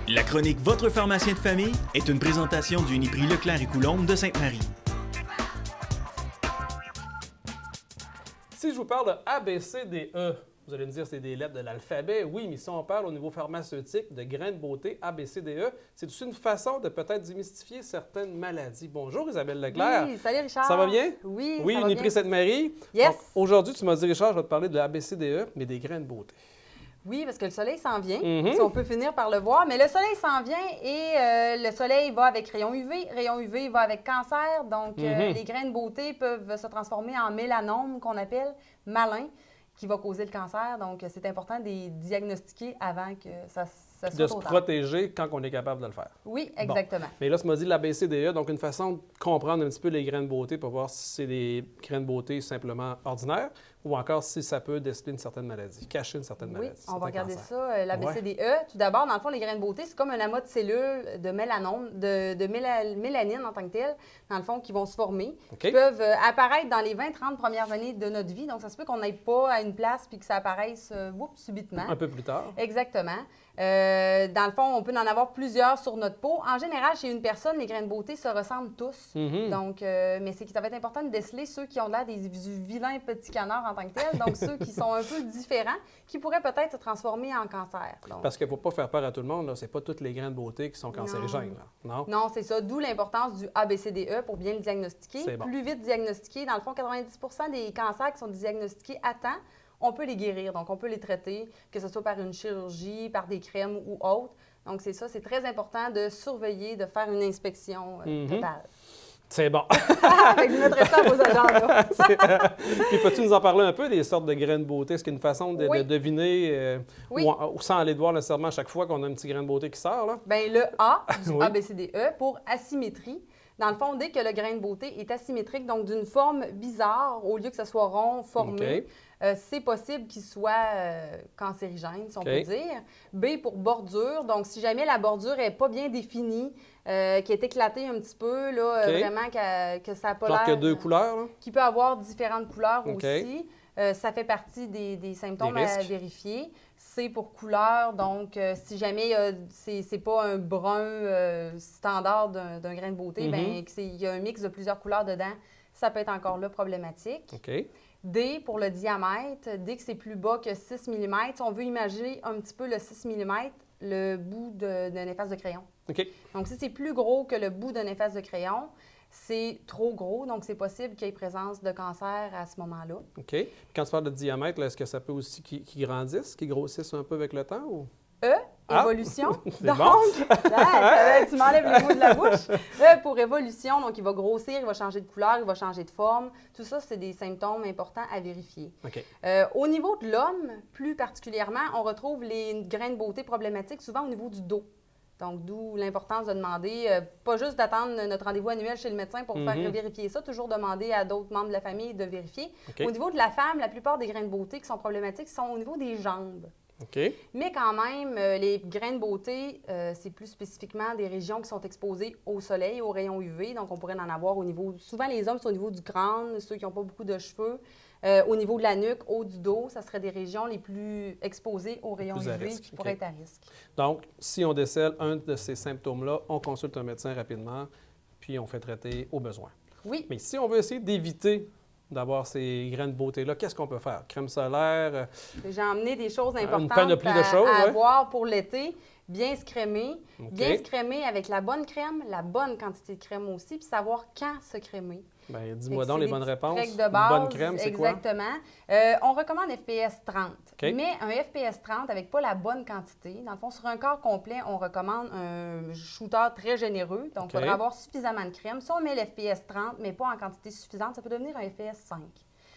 La chronique Votre pharmacien de famille est une présentation du Uniprix Leclerc et Coulombe de Sainte-Marie. Si je vous parle de A, B, C, D, E, vous allez me dire c'est des lettres de l'alphabet. Oui, mais si on parle au niveau pharmaceutique de grains de beauté A, B, C, D, E, c'est aussi une façon de peut-être démystifier certaines maladies. Bonjour Isabelle Leclerc. Oui, salut Richard. Ça va bien? Oui, Oui, ça va Uniprix bien. Sainte-Marie. Yes. Donc, aujourd'hui, tu m'as dit, Richard, je vais te parler de A, B, C, D, E, mais des grains de beauté. Oui, parce que le soleil s'en vient, Mhm. si on peut finir par le voir. Mais le soleil s'en vient et le soleil va avec rayon UV. Rayon UV va avec cancer. Donc, les grains de beauté peuvent se transformer en mélanome, qu'on appelle malin, qui va causer le cancer. Donc, c'est important de les diagnostiquer avant que ça soit De se trop tard. protéger quand on est capable de le faire. Oui, exactement. Mais là, tu m'as dit l'ABCDE, donc une façon de comprendre un petit peu les grains de beauté pour voir si c'est des grains de beauté simplement ordinaires ou encore si ça peut déceler une certaine maladie, cacher une certaine Oui, maladie. on va regarder cancer. ça, l'ABCDE. Tout d'abord, dans le fond, les grains de beauté, c'est comme un amas de cellules de mélanome, de mélanine en tant que telle, dans le fond, qui vont se former, OK. qui peuvent apparaître dans les 20-30 premières années de notre vie. Donc, ça se peut qu'on n'aille pas à une place puis que ça apparaisse subitement. Un peu plus tard. Exactement. Dans le fond, on peut en avoir plusieurs sur notre peau. En général, chez une personne, les grains de beauté se ressemblent tous. Mhm. Donc, mais ça va être important de déceler ceux qui ont l'air des vilains petits canards en tant que tels, donc ceux qui sont un peu différents, qui pourraient peut-être se transformer en cancer. Donc, Parce qu'il ne faut pas faire peur à tout le monde, là. C'est pas toutes les grains de beauté qui sont cancérigènes. Là. Non? non, c'est ça. D'où l'importance du ABCDE pour bien le diagnostiquer. C'est bon. Plus vite diagnostiqué, dans le fond, 90 des cancers qui sont diagnostiqués à temps, on peut les guérir. Donc, on peut les traiter, que ce soit par une chirurgie, par des crèmes ou autre. Donc, c'est ça. C'est très important de surveiller, de faire une inspection totale. C'est bon. Fait que vous mettrez ça à vos agendas. Puis peux-tu nous en parler un peu des sortes de grains de beauté? Est-ce qu'il y a une façon de Oui. deviner Oui. ou sans aller de voir nécessairement à chaque fois qu'on a un petit grain de beauté qui sort? Là? Bien, le A du Oui. ABCDE pour asymétrie. Dans le fond, dès que le grain de beauté est asymétrique, donc d'une forme bizarre, au lieu que ce soit rond, formé, c'est possible qu'il soit cancérigène, si on OK. peut dire. B pour bordure. Donc, si jamais la bordure n'est pas bien définie, qui est éclatée un petit peu, là, OK. vraiment que ça n'a pas Genre l'air... qu'il y a deux couleurs? Là? Qui peut avoir différentes couleurs OK. aussi. Ça fait partie des symptômes Des à risques. vérifier. C pour couleur, donc si jamais c'est pas un brun standard d'un grain de beauté, bien, il y a un mix de plusieurs couleurs dedans, ça peut être encore là problématique. OK. D pour le diamètre, dès que c'est plus bas que 6 mm, si on veut imaginer un petit peu le 6 mm, le bout d'un efface de crayon. OK. Donc, si c'est plus gros que le bout d'un efface de crayon, c'est trop gros, donc c'est possible qu'il y ait présence de cancer à ce moment-là. OK. Puis quand tu parles de diamètre, là, est-ce que ça peut aussi qu'ils grandissent, qu'ils grossissent un peu avec le temps? Ou... E, Ah! évolution. C'est Donc, bon. tu m'enlèves les mots de la bouche. E pour évolution, donc il va grossir, il va changer de couleur, il va changer de forme. Tout ça, c'est des symptômes importants à vérifier. OK. Au niveau de l'homme, plus particulièrement, on retrouve les grains de beauté problématiques souvent au niveau du dos. Donc, d'où l'importance de demander, pas juste d'attendre notre rendez-vous annuel chez le médecin pour faire vérifier ça, toujours demander à d'autres membres de la famille de vérifier. OK. Au niveau de la femme, la plupart des grains de beauté qui sont problématiques sont au niveau des jambes. OK. Mais quand même, les grains de beauté, c'est plus spécifiquement des régions qui sont exposées au soleil, aux rayons UV. Donc, on pourrait en avoir au niveau... Souvent, les hommes, c'est au niveau du crâne, ceux qui n'ont pas beaucoup de cheveux. Au niveau de la nuque, haut du dos, ça serait des régions les plus exposées aux rayons Plus à UV risque, qui pourraient OK. être à risque. Donc, si on décèle un de ces symptômes-là, on consulte un médecin rapidement, puis on fait traiter au besoin. Oui. Mais si on veut essayer d'éviter d'avoir ces grains de beauté-là, qu'est-ce qu'on peut faire? Crème solaire? J'ai emmené des choses importantes panoplie de choses, à ouais. avoir pour l'été. Bien se crémer. OK. Bien se crémer avec la bonne crème, la bonne quantité de crème aussi, puis savoir quand se crémer. Bien, dis-moi Fait que donc c'est les des bonnes petites réponses. règles de Une base, bonne crème, c'est quoi? exactement. On recommande FPS 30. OK. Mais un FPS 30 avec pas la bonne quantité. Dans le fond, sur un corps complet, on recommande un shooter très généreux. Donc, il faudra avoir suffisamment de crème. Si on met l'FPS 30, mais pas en quantité suffisante, ça peut devenir un FPS 5.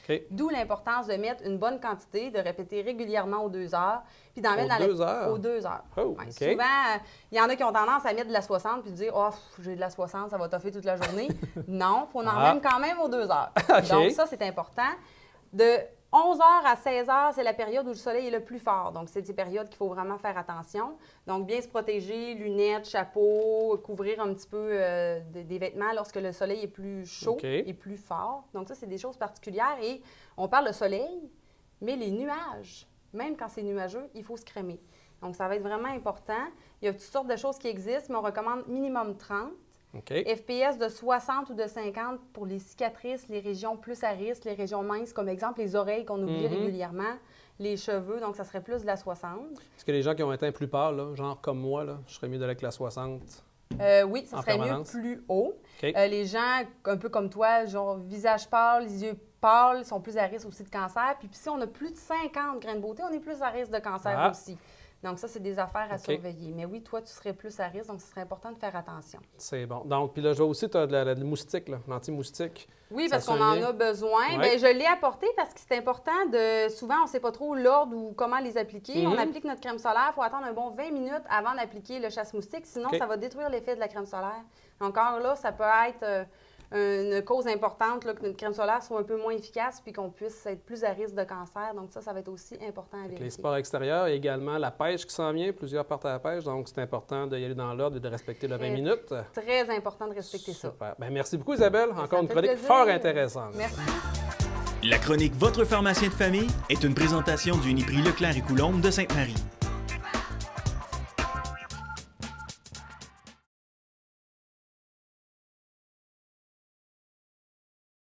OK. D'où l'importance de mettre une bonne quantité, de répéter régulièrement aux 2 heures, puis d'en mettre Aux dans 2 heures? aux 2 heures. Oh, Ouais, OK. souvent, il y en a qui ont tendance à mettre de la 60 puis dire « Oh, j'ai de la 60, ça va toffer toute la journée. » Non, il faut en mettre quand même aux 2 heures. OK. Donc ça, c'est important. De 11 heures à 16 heures, c'est la période où le soleil est le plus fort. Donc, c'est des périodes qu'il faut vraiment faire attention. Donc, bien se protéger, lunettes, chapeau, couvrir un petit peu des vêtements lorsque le soleil est plus chaud OK. et plus fort. Donc, ça, c'est des choses particulières. Et on parle de soleil, mais les nuages, même quand c'est nuageux, il faut se crémer. Donc, ça va être vraiment important. Il y a toutes sortes de choses qui existent, mais on recommande minimum 30. OK. FPS de 60 ou de 50 pour les cicatrices, les régions plus à risque, les régions minces, comme exemple les oreilles qu'on oublie régulièrement, les cheveux, donc ça serait plus de la 60. Est-ce que les gens qui ont un teint plus pâle, là, genre comme moi, là, je serais mieux d'aller avec la 60? Oui, ça En serait permanence? mieux plus haut. OK. Les gens, un peu comme toi, genre visage pâle, les yeux pâles, sont plus à risque aussi de cancer. Puis si on a plus de 50 grains de beauté, on est plus à risque de cancer aussi. Donc ça, c'est des affaires à surveiller. Mais oui, toi, tu serais plus à risque, donc ce serait important de faire attention. C'est bon. Donc, puis là, je vois aussi, tu as de la moustique, là, l'anti-moustique. Oui, Ça parce qu'on survient. en a besoin. Ouais. Bien, je l'ai apporté parce que c'est important de... Souvent, on ne sait pas trop l'ordre ou comment les appliquer. On applique notre crème solaire. Il faut attendre un bon 20 minutes avant d'appliquer le chasse-moustique. Sinon, ça va détruire l'effet de la crème solaire. Encore là, ça peut être une cause importante là, que notre crème solaire soit un peu moins efficace puis qu'on puisse être plus à risque de cancer. Donc ça va être aussi important à vérifier. Les sports extérieurs et également la pêche qui s'en vient. Plusieurs partent à la pêche. Donc, c'est important d'y aller dans l'ordre et de respecter le 20 minutes. Très important de respecter ça. Super. Bien, merci beaucoup, Isabelle. Encore une fait chronique plaisir. fort intéressante. Merci. La chronique Votre pharmacien de famille est une présentation du Uniprix Leclerc et Coulombe de Sainte-Marie.